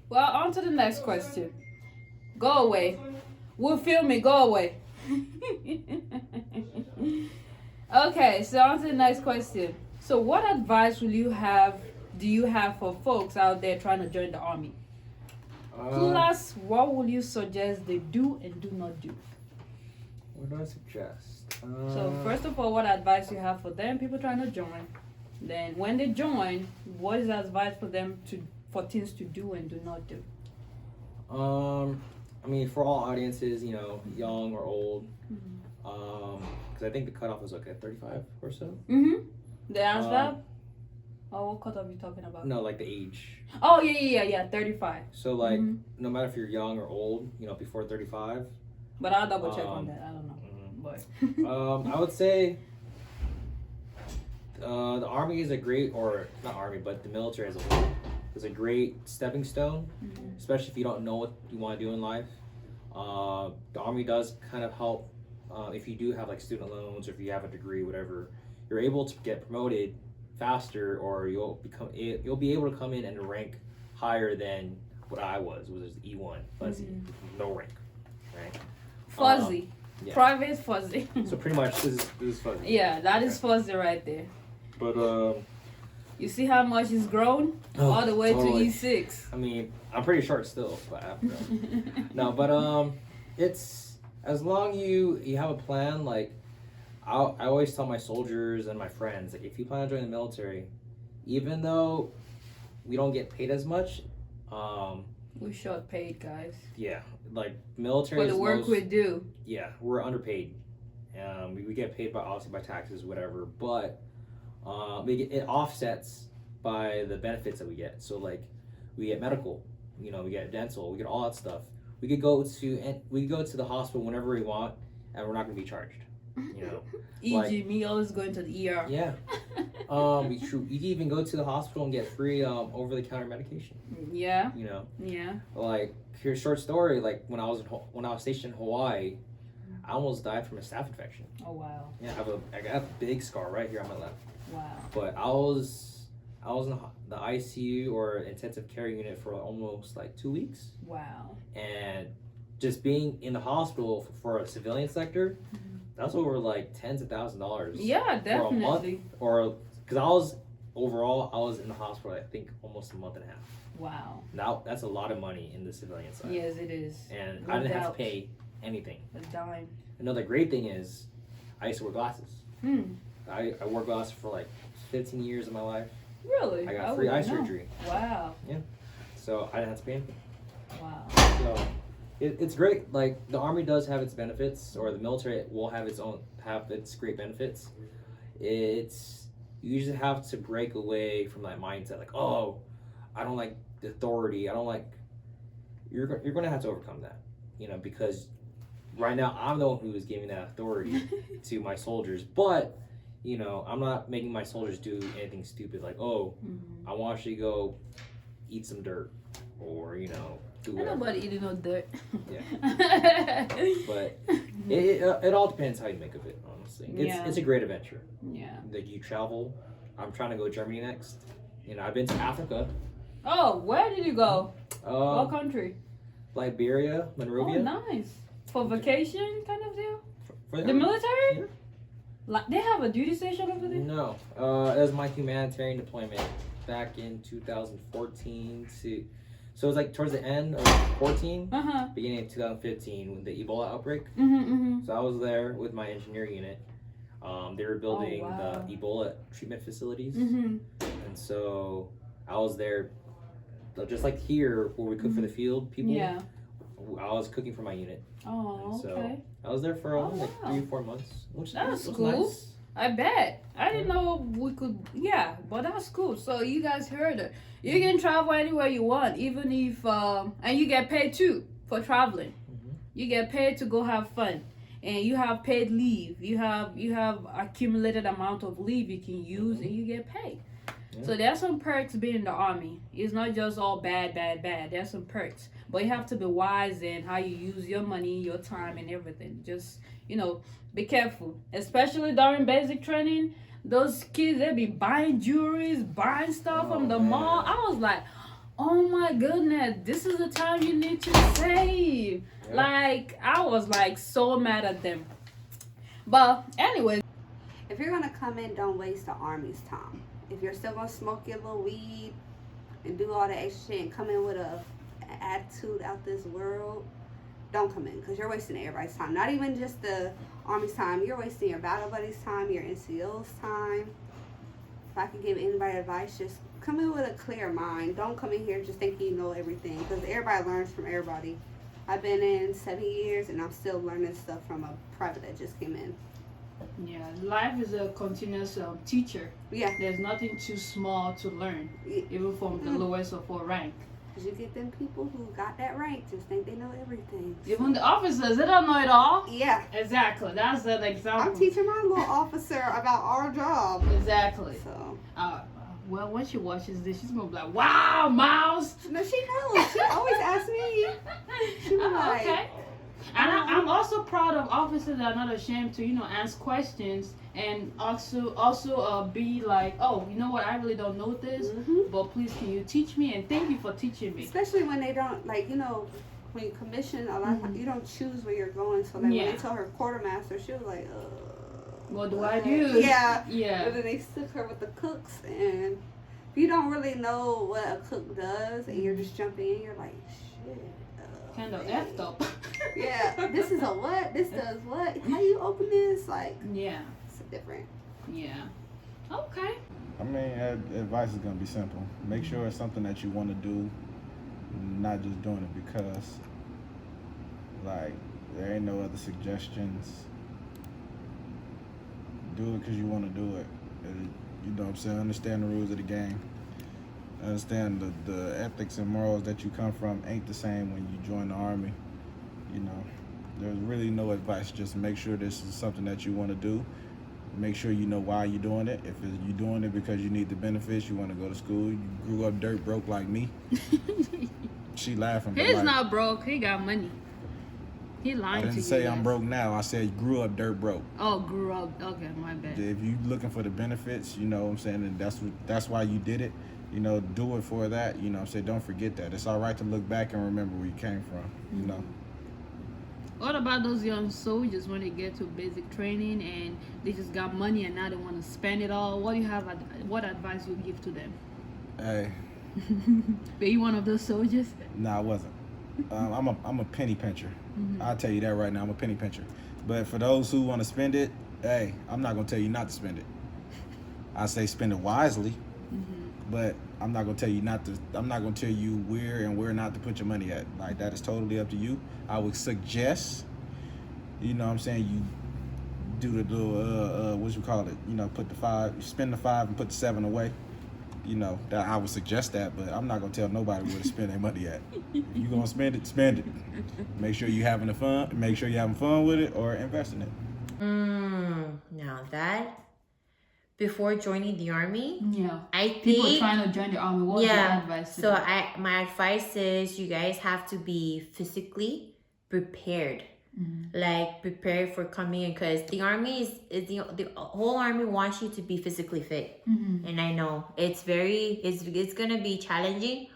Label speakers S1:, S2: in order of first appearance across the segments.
S1: Well, on to the next question. Go away. We'll film it. Go away. Okay, so on to the next question. So, what advice will you have? Do you have for folks out there trying to join the army? Plus, what will you suggest they do and do not do?
S2: What do I suggest?
S1: So, first of all, what advice you have for them, people trying to join? Then, when they join, what is the advice for them for things to do and do not do?
S2: I mean, for all audiences, you know, young or old, because I think the cutoff is okay, 35 or so.
S1: The ASVAB? Oh, what cutoff are you talking about?
S2: No, like the age.
S1: Oh, yeah, 35.
S2: So, like, no matter if you're young or old, you know, before 35.
S1: But I'll double check on that. I don't know. But
S2: I would say the Army is a great, or not Army, but the military as a whole is a great stepping stone, especially if you don't know what you want to do in life. The Army does kind of help if you do have like student loans or if you have a degree, whatever. You're able to get promoted faster, or you'll be able to come in and rank higher than what I was E1 fuzzy, no rank, right?
S1: Fuzzy.
S2: Yeah.
S1: Private fuzzy.
S2: So pretty much this is fuzzy.
S1: Yeah, that is fuzzy right there.
S2: But
S1: you see how much it's grown all the way
S2: totally.
S1: to E6.
S2: I mean, I'm pretty short still, but no, but it's as long you have a plan. Like I always tell my soldiers and my friends, like if you plan to join the military, even though we don't get paid as much,
S1: we short paid, guys.
S2: Yeah, like military.
S1: For the work we do.
S2: Yeah, we're underpaid. We get paid obviously by taxes, whatever, but it offsets by the benefits that we get. So like, we get medical, you know, we get dental, we get all that stuff. We could go to the hospital whenever we want, and we're not going to be charged. You know,
S1: e.g., me always going to the ER.
S2: Yeah. You can even go to the hospital and get free over-the-counter medication.
S1: Yeah.
S2: You know.
S1: Yeah.
S2: Like, here's a short story. Like when I was stationed in Hawaii, I almost died from a staph infection.
S1: Oh wow.
S2: Yeah, I got a big scar right here on my left.
S1: Wow.
S2: But I was in the ICU or intensive care unit for almost like 2 weeks.
S1: Wow. And
S2: just being in the hospital for a civilian sector, that's over like tens of thousands of dollars.
S1: Yeah, definitely.
S2: For a month, or because I was in the hospital, I think almost a month and a half.
S1: Wow.
S2: Now that's a lot of money in the civilian side.
S1: Yes, it is.
S2: And I didn't have to pay anything.
S1: A dime.
S2: Another great thing is, I used to wear glasses. I wore glasses for like 15 years of my life.
S1: Really?
S2: I got free eye surgery.
S1: Wow.
S2: Yeah. So I didn't have to pay anything.
S1: Wow.
S2: So it's great. Like the Army does have its benefits, or the military will have its great benefits. You usually have to break away from that mindset, like, oh, I don't like the authority. I don't like. You're going to have to overcome that, you know, because right now I'm the one who is giving that authority to my soldiers, but you know, I'm not making my soldiers do anything stupid like, oh, I want you to go eat some dirt, or you know, do whatever.
S1: Ain't nobody eating no dirt.
S2: Yeah. But it all depends how you make of it, honestly. It's a great adventure.
S1: Yeah.
S2: Like you travel. I'm trying to go to Germany next. You know, I've been to Africa.
S1: Oh, where did you go? What country?
S2: Liberia, Monrovia.
S1: Oh, nice. For vacation kind of deal?
S2: For
S1: the military?
S2: Yeah.
S1: Like they have a duty station over there?
S2: No. That was my humanitarian deployment back in 2014 so it was like towards the end of 14, beginning of 2015 with the Ebola outbreak. So I was there with my engineer unit. They were building the Ebola treatment facilities. And so I was there, just like here where we cook for the field people. Yeah. I was cooking for my unit.
S1: Oh, okay.
S2: I was there for like 3 or 4 months, which was cool. Nice.
S1: I bet. I didn't know we could. Yeah, but that's cool. So you guys heard it. You can travel anywhere you want, even if and you get paid too for traveling. You get paid to go have fun, and you have paid leave. You have accumulated amount of leave you can use, and you get paid. So there's some perks being in the Army. It's not just all bad. There's some perks. But you have to be wise in how you use your money, your time, and everything. Just, you know, be careful. Especially during basic training. Those kids, they be buying jewelry, buying stuff from the mall. I was like, oh my goodness, this is the time you need to save.
S2: Yeah.
S1: Like, I was like so mad at them. But anyway,
S3: If you're gonna come in, don't waste the Army's time. If you're still gonna smoke your little weed and do all that extra shit and come in with a attitude out this world, don't come in, because you're wasting everybody's time. Not even just the Army's time. You're wasting your battle buddies' time, your NCO's time. If I could give anybody advice, just come in with a clear mind. Don't come in here just thinking you know everything, because everybody learns from everybody. I've been in 7 years and I'm still learning stuff from a private that just came in.
S1: yeah, life is a continuous teacher.
S3: Yeah.
S1: There's nothing too small to learn, even from the lowest of all rank.
S3: Because you get them people who got that rank just think they know everything.
S1: Even the officers, they don't know it all.
S3: Yeah.
S1: Exactly. That's an example.
S3: I'm teaching my little officer about our job.
S1: Exactly.
S3: So.
S1: Well, when she watches this, she's gonna be like, "Wow, Miles."
S3: No, she knows. She always asks me. She be like,
S1: okay. And I'm also proud of officers that are not ashamed to, ask questions and also be like, oh, you know what, I really don't know this, but please can you teach me, and thank you for teaching me.
S3: Especially when they don't, like, when you commission, a lot of times you don't choose where you're going. So like when they told her quartermaster, she was like,
S1: what do I do?
S3: Yeah.
S1: Yeah.
S3: But then they stuck her with the cooks, and if you don't really know what a cook does and you're just jumping in, you're like, shit.
S1: Kind of effed up.
S3: Yeah. This is a what? This does what? How you open this? Like,
S1: yeah.
S3: It's different.
S1: Yeah. Okay.
S4: I mean, advice is gonna be simple. Make sure it's something that you want to do, not just doing it because, like, there ain't no other suggestions. Do it because you want to do it. You know what I'm saying? Understand the rules of the game. Understand the ethics and morals that you come from ain't the same when you join the Army. There's really no advice. Just make sure this is something that you want to do. Make sure you know why you're doing it. If you're doing it because you need the benefits, you want to go to school, you grew up dirt broke like me. She laughing.
S1: He's not broke. He got money. He lying to you.
S4: I didn't say I'm broke now. I said you grew up dirt broke.
S1: Oh, grew up. Okay, my bad.
S4: If you looking for the benefits, you know what I'm saying, and that's why you did it. Do it for that. I'm saying, don't forget that. It's all right to look back and remember where you came from.
S1: What about those young soldiers when they get to basic training and they just got money and now they want to spend it all? What do you have? What advice you give to them?
S4: Hey.
S1: Were you one of those soldiers?
S4: No, I wasn't. I'm a penny pincher. I'll tell you that right now. I'm a penny pincher. But for those who want to spend it, hey, I'm not gonna tell you not to spend it. I say spend it wisely, but I'm not gonna tell you not to. I'm not gonna tell you where and where not to put your money at. Like, that is totally up to you. I would suggest, you do the little what you call it? Put the 5, spend the 5 and put the 7 away. That I would suggest that, but I'm not gonna tell nobody where to spend their money at. If you gonna spend it, spend it. Make sure you're having fun. Make sure you're having fun with it, or invest in it.
S5: Now that before joining the Army, I think
S1: people trying to join the Army. What's your advice?
S5: So my advice is you guys have to be physically prepared. Like, prepared for coming in, because the Army is the whole Army wants you to be physically fit. And I know it's gonna be challenging,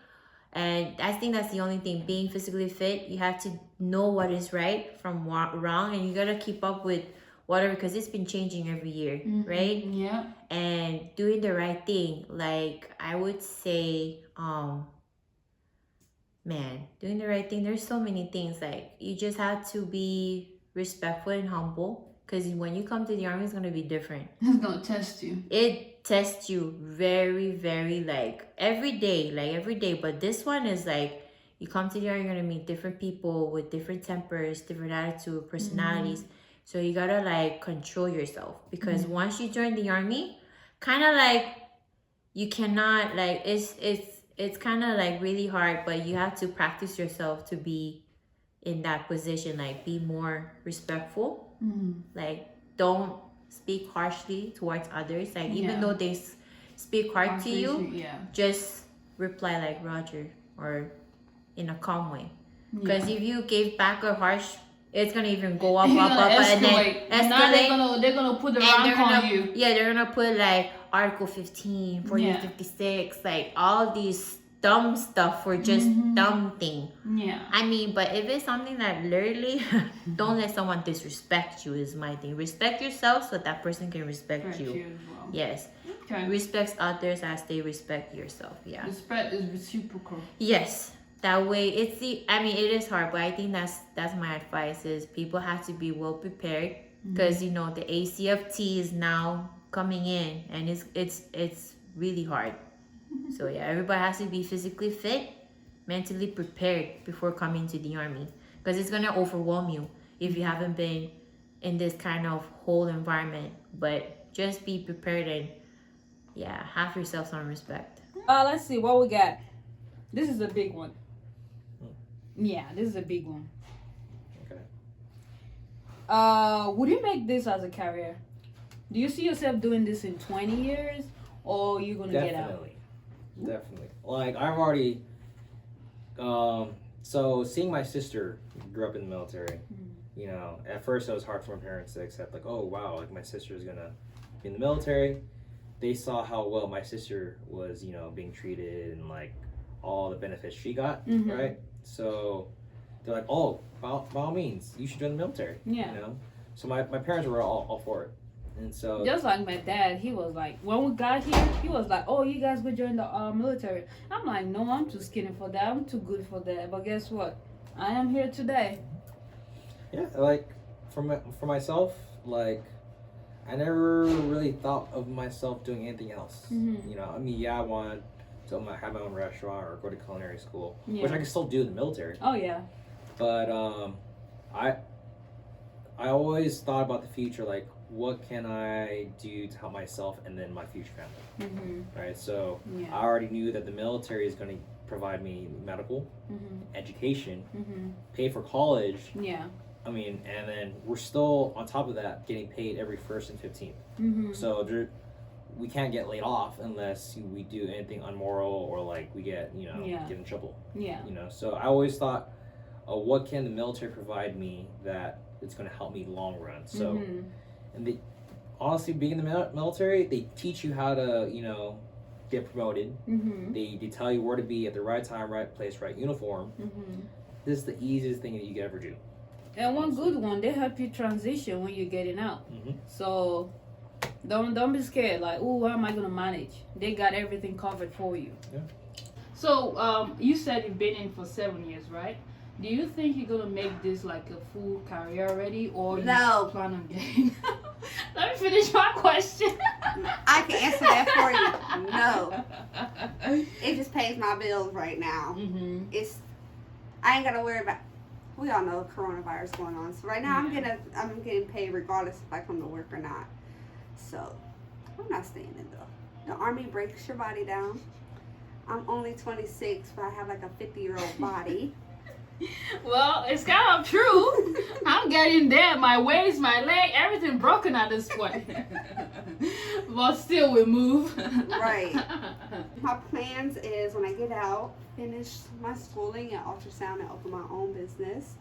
S5: and I think that's the only thing, being physically fit. You have to know what is right from wrong, and you gotta keep up with whatever, because it's been changing every year, right?
S1: Yeah.
S5: And doing the right thing, like, I would say, doing the right thing. There's so many things. Like, you just have to be respectful and humble, because when you come to the Army, it's going to be different.
S1: It's going to test you.
S5: It tests you very, very, every day. But this one is like, you come to the Army, you're going to meet different people with different tempers, different attitude, personalities. So you got to control yourself, because once you join the Army, kind of you cannot, it's kind of really hard, but you have to practice yourself to be in that position. Be more respectful. Don't speak harshly towards others. Even though they speak hard to you, just reply Roger, or in a calm way. Because if you gave back a harsh, it's gonna even go up, and then escalate.
S1: Now they're gonna put the rank on you.
S5: Yeah, they're gonna put Article 15, 40, 56, all these dumb stuff for just dumb thing.
S1: Yeah.
S5: I mean, but if it's something that literally, don't let someone disrespect you is my thing. Respect yourself so that person can respect you.
S1: as well.
S5: Yes.
S1: Okay.
S5: Respect others as they respect yourself. Yeah.
S1: Respect is reciprocal.
S5: Yes. That way, it is hard, but I think that's my advice is people have to be well prepared because you know the ACFT is now coming in and it's really hard. So yeah, everybody has to be physically fit, mentally prepared before coming to the army because it's gonna overwhelm you if you haven't been in this kind of whole environment. But just be prepared and yeah, have yourself some respect.
S1: Let's see what we got. This is a big one. Yeah, this is a big one.
S2: Okay.
S1: Would you make this as a career? Do you see yourself doing this in 20 years, or you gonna get out?
S2: Definitely. Like I've already, so seeing my sister grew up in the military. You know, at first it was hard for my parents to accept. Like, oh wow, like my sister is gonna be in the military. They saw how well my sister was, you know, being treated and like all the benefits she got, right? So they're like, oh, by all means, you should join the military.
S1: Yeah.
S2: You know, so my parents were all for it, and so
S1: Just like my dad, he was like, when we got here, he was like, oh, you guys would join the military. I'm like, no, I'm too skinny for that. I'm too good for that. But guess what? I am here today.
S2: yeah, like for myself, like I never really thought of myself doing anything else. You know, I mean, yeah, I wanted to have my own restaurant or go to culinary school, which I can still do in the military.
S1: Oh yeah.
S2: But I always thought about the future, like what can I do to help myself and then my future family, right? So
S1: Yeah.
S2: I already knew that the military is going to provide me medical, education, pay for college.
S1: Yeah.
S2: I mean, and then we're still on top of that getting paid every 1st and 15th. So we can't get laid off unless we do anything unmoral or like we get, you know, get in trouble.
S1: Yeah.
S2: You know, so I always thought, what can the military provide me that it's going to help me long run? So, and honestly, being in the military, they teach you how to, you know, get promoted. They tell you where to be at the right time, right place, right uniform. This is the easiest thing that you could ever do.
S1: And one good one, they help you transition when you're getting out. So don't be scared. Like, oh, how am I gonna manage? They got everything covered for you.
S2: Yeah.
S1: So you said you've been in for 7 years, right? Do you think you're gonna make this like a full career already, or you plan on getting? Let me finish my question.
S3: I can answer that for you. No. It just pays my bills right now. I ain't gotta worry about. We all know coronavirus going on. So right now I'm getting paid regardless if I come to work or not. So I'm not staying in the army breaks your body down. I'm only 26, but I have like a 50-year-old body.
S1: Well, it's kind of true. I'm getting there. My waist, my leg, everything broken at this point. But still, we move.
S3: Right. My plans is when I get out, finish my schooling at ultrasound and open my own business,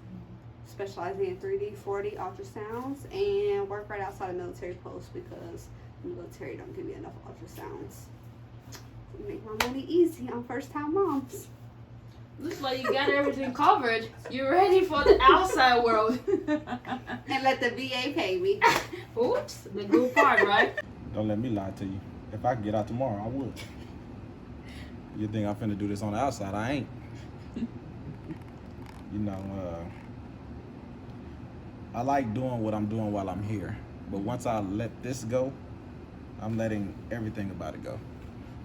S3: specializing in 3D, 4D ultrasounds, and work right outside a military post because the military don't give you enough ultrasounds. Make my money easy on first-time moms.
S1: Looks like you got everything covered. You're ready for the outside world.
S3: And let the VA pay me.
S1: Oops, the good part, right?
S4: Don't let me lie to you. If I could get out tomorrow, I would. You think I'm finna do this on the outside? I ain't. You know, I like doing what I'm doing while I'm here. But once I let this go, I'm letting everything about it go.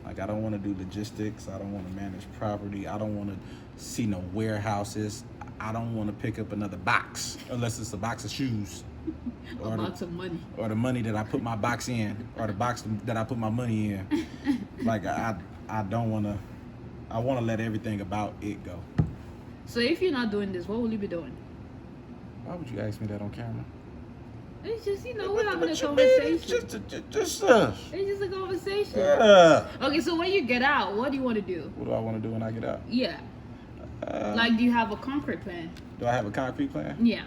S4: Like, I don't want to do logistics. I don't want to manage property. I don't want to see no warehouses. I don't want to pick up another box unless it's a box of shoes.
S1: Or a box of money.
S4: Or the money that I put my box in. Or the box that I put my money in. Like, I don't want to. I want to let everything about it go.
S1: So if you're not doing this, what will you be doing?
S4: Why would you ask me that on camera?
S1: It's just, we're having a conversation.
S4: Just
S1: It's just a conversation.
S4: Yeah.
S1: Okay, so when you get out, what do you want to do?
S4: What do I want to do when I get out?
S1: Yeah. Like, do you have a concrete plan?
S4: Do I have a concrete plan?
S1: Yeah.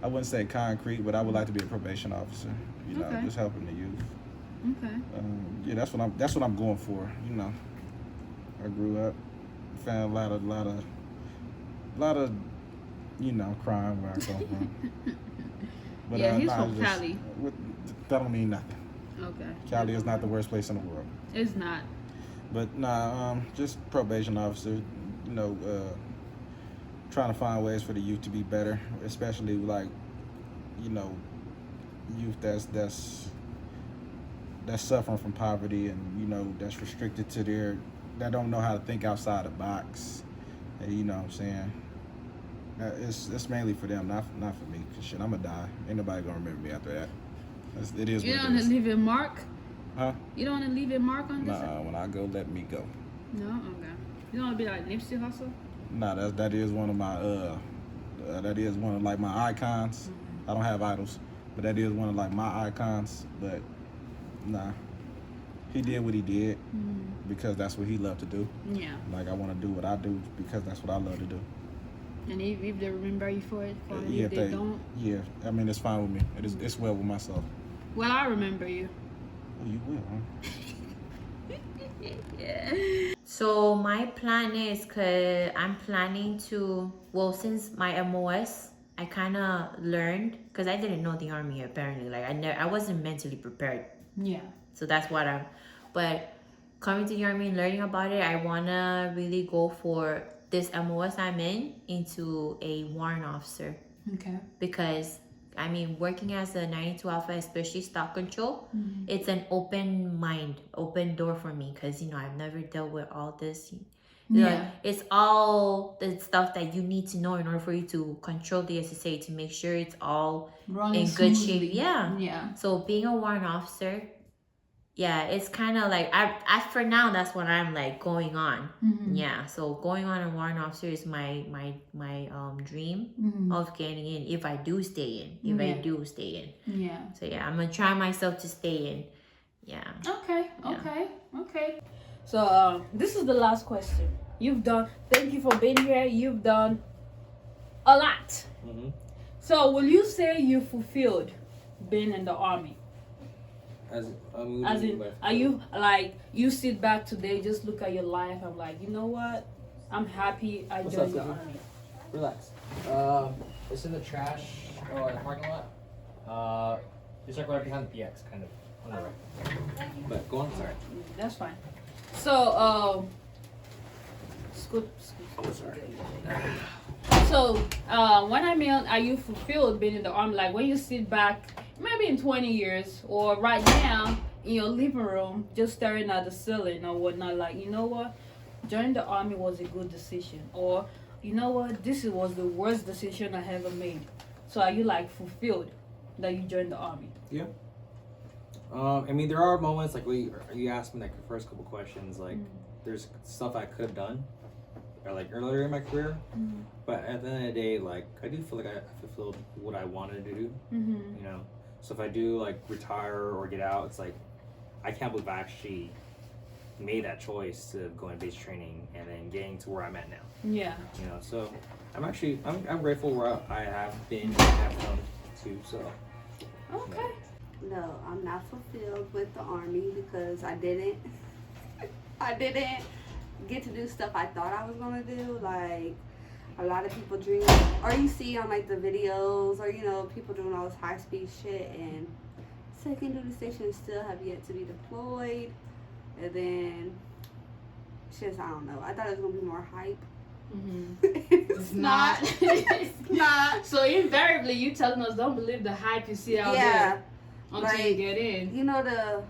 S4: I wouldn't say concrete, but I would like to be a probation officer. You know, just helping the youth.
S1: Okay.
S4: Yeah, that's what I'm going for. You know, I grew up found a lot of, crime where I come from. But
S1: Yeah, he's from
S4: it's just-
S1: Cali.
S4: that don't mean nothing.
S1: Okay.
S4: Cali is not the worst place in the world.
S1: It's not.
S4: But just probation officer, trying to find ways for the youth to be better, especially like, youth that's suffering from poverty and that's restricted to that don't know how to think outside the box. And, you know what I'm saying? It's mainly for them, not for me. 'Cause shit, I'm gonna die. Ain't nobody gonna remember me after that. It is
S1: You
S4: what
S1: don't
S4: it
S1: want
S4: is.
S1: to leave a mark?
S4: Huh?
S1: You don't want to leave a mark on this?
S4: Nah, when I go, let me go.
S1: No? Okay. You don't want to be like Nipsey Hussle?
S4: Nah, that is one of my that is one of like my icons. I don't have idols, but that is one of like my icons. But nah, he did what he did because that's what he loved to do.
S1: Yeah.
S4: Like I want to do what I do because that's what I love to do.
S1: And if they remember you for it, fine.
S4: Yeah,
S1: If they don't,
S4: yeah. I mean, it's fine with me. It's well with myself.
S1: well, I remember you.
S4: Oh, you will, huh?
S1: Yeah.
S5: So my plan is, cause I'm planning to, well, since my MOS, I kind of learned, cause I didn't know the Army apparently. Like I wasn't mentally prepared.
S1: Yeah.
S5: So that's what but coming to the Army and learning about it, I wanna really go for this MOS I'm in into a warrant officer,
S1: Okay.
S5: because I mean, working as a 92 Alpha, especially stock control, it's an open mind, open door for me, because I've never dealt with all this.
S1: Yeah.
S5: It's all the stuff that you need to know in order for you to control the SSA, to make sure it's all
S1: Running
S5: in good
S1: smoothly.
S5: shape. Yeah.
S1: Yeah.
S5: So being a warrant officer, yeah, it's kind of like for now that's what I'm like going on. Yeah, so going on a warrant officer is my dream of getting in, if I do stay in. I do stay in.
S1: Yeah.
S5: So yeah, I'm gonna try myself to stay in. Yeah.
S1: Okay. So this is the last question. Thank you for being here. You've done a lot. So will you say you fulfilled being in the Army? As in, are you like, you sit back today, just look at your life, I'm like, you know what? I'm happy I
S2: What's
S1: joined
S2: up,
S1: the
S2: Sophie?
S1: Army.
S2: Relax. It's in the trash or the parking lot. It's like right behind the PX, kind of on the right. But go on, sorry.
S1: That's fine. So, scoot, sorry. So, when I mean, are you fulfilled being in the Army? Like when you sit back, maybe in 20 years or right now in your living room, just staring at the ceiling or whatnot, like, you know what? Joining the Army was a good decision. Or, you know what? This was the worst decision I ever made. So are you like fulfilled that you joined the Army?
S2: Yeah. I mean, there are moments like you asked me like the first couple questions, like there's stuff I could have done, or like earlier in my career, but at the end of the day, like I do feel like I fulfilled what I wanted to do. You know, so if I do like retire or get out, it's like I can't believe I actually made that choice to go in base training and then getting to where I'm at now.
S1: Yeah.
S2: You know, so I'm grateful where I have been and have come to. So.
S1: Okay.
S3: No, I'm not fulfilled with the Army because I didn't get to do stuff I thought I was gonna do. Like a lot of people dream, or you see on like the videos, or people doing all this high speed shit, and second duty stations still have yet to be deployed. And then just I don't know. I thought it was gonna be more hype. It's not. It's not.
S1: So invariably, you telling us don't believe the hype you see out there until you get in.
S3: You know the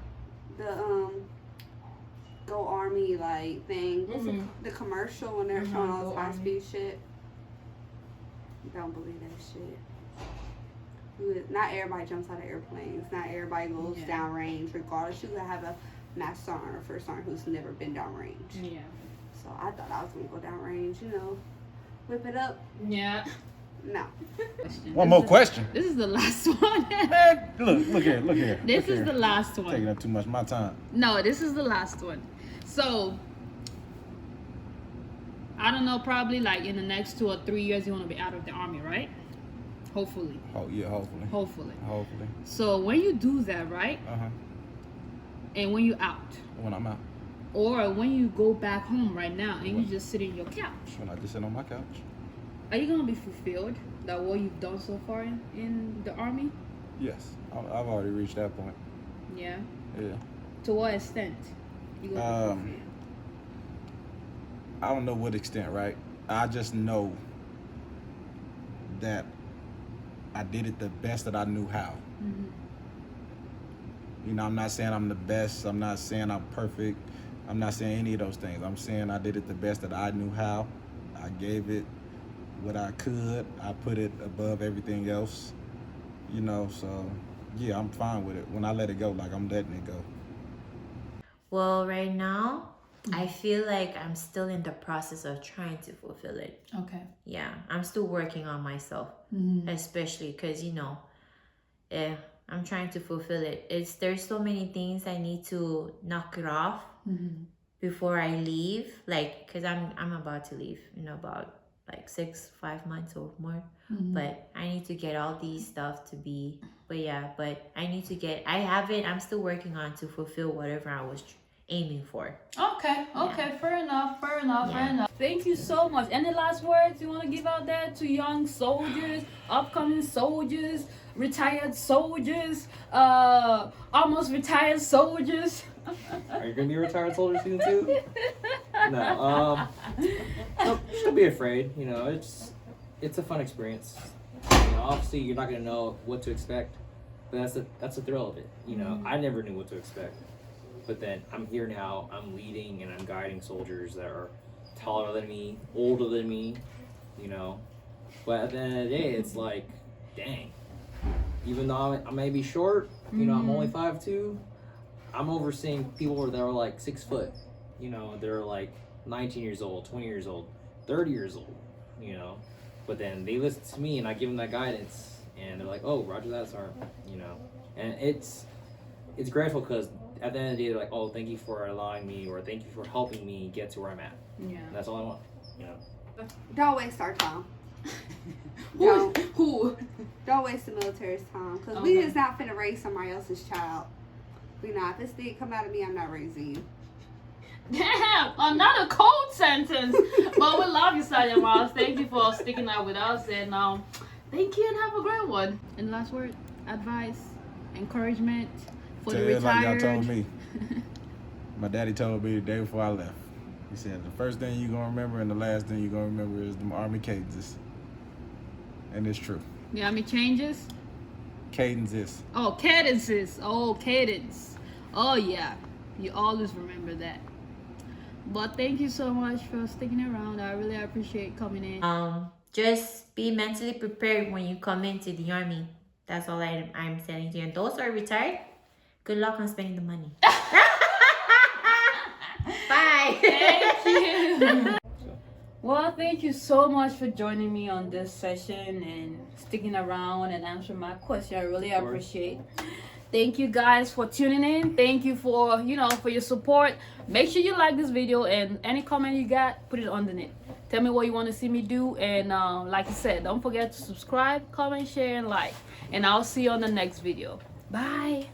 S3: Go Army like thing. What's the commercial when they're showing all this high speed shit? Don't believe that shit. Not everybody jumps out of airplanes. Not everybody goes downrange. Regardless, you could have a master sergeant or first sergeant who's never been downrange.
S1: Yeah.
S3: So I thought I was gonna go downrange. Whip it up.
S1: Yeah.
S3: No.
S4: One more question.
S1: This is the last one.
S4: Man, look here.
S1: This is the last one.
S4: Taking up too much of my time.
S1: No, this is the last one. So, I don't know, probably like in the next 2 or 3 years, you want to be out of the Army, right? Hopefully.
S4: Oh, yeah, hopefully.
S1: So, when you do that, right?
S4: Uh-huh.
S1: And when you out,
S4: When I'm out.
S1: or when you go back home right now and you just sit in your couch,
S4: When I just sit on my couch.
S1: are you gonna be fulfilled that what you've done so far in the army?
S4: Yes, I've already reached that point.
S1: Yeah.
S4: Yeah.
S1: To what extent? You gonna be fulfilled?
S4: I don't know what extent, right? I just know that I did it the best that I knew how.
S1: Mm-hmm.
S4: You know, I'm not saying I'm the best. I'm not saying I'm perfect. I'm not saying any of those things. I'm saying I did it the best that I knew how. I gave it what I could. I put it above everything else. You know, so yeah, I'm fine with it. When I let it go, like I'm letting it go.
S5: Well, right now, I feel like I'm still in the process of trying to fulfill it.
S1: Okay.
S5: Yeah, I'm still working on myself, especially because, you know, I'm trying to fulfill it. There's so many things I need to knock it off before I leave. Like, because I'm about to leave in about like 5 months or more. But I need to get all these stuff to be, but I need to get, I'm still working on to fulfill whatever I was aiming for.
S1: Okay.
S5: Yeah.
S1: Fair enough. Fair
S5: Yeah.
S1: enough. Thank you so much. Any last words you want to give out there to young soldiers, upcoming soldiers, retired soldiers, almost retired soldiers?
S2: Are you gonna be a retired soldier season 2? No. Nope, don't be afraid. You know, it's a fun experience. You know, obviously you're not gonna know what to expect, but that's the thrill of it. You know, I never knew what to expect, but then I'm here now. I'm leading and I'm guiding soldiers that are taller than me, older than me. You know, but at the end of the day, it's like, dang. Even though I may be short, you know, I'm only 5'2". I'm overseeing people that are like 6 foot. You know, they're like 19 years old, 20 years old, 30 years old. You know, but then they listen to me and I give them that guidance, and they're like, "Oh, Roger that, Sergeant." You know, and it's grateful because at the end of the day, they're like, "Oh, thank you for allowing me, or thank you for helping me get to where I'm at."
S1: Yeah.
S2: And that's all I want. You know.
S3: Don't waste our time.
S1: Who?
S3: Don't waste the military's time. Because we is not finna raise somebody else's child. We not. If this thing come out of me, I'm not raising you.
S1: Damn, another cold sentence. But we love you, Sergeant Miles. Thank you for sticking out with us, and thank you and have a great one. And last word, advice, encouragement for the
S4: Tell you like
S1: retired.
S4: y'all told me. My daddy told me the day before I left. He said the first thing you're gonna remember and the last thing you're gonna remember is them Army cadences. And it's true.
S1: Yeah, I mean changes.
S4: Cadences.
S1: Oh, cadences. Oh, cadence. Oh yeah, you always remember that. But thank you so much for sticking around. I really appreciate coming in.
S5: Just be mentally prepared when you come into the army. That's all I'm saying to you. And those who are retired, good luck on spending the money. Bye.
S1: Thank you. Well, thank you so much for joining me on this session and sticking around and answering my question. I really appreciate. Thank you guys for tuning in. Thank you for for your support. Make sure you like this video, and any comment you got, put it underneath. Tell me what you want to see me do, and like I said, don't forget to subscribe, comment, share, and like. And I'll see you on the next video. Bye.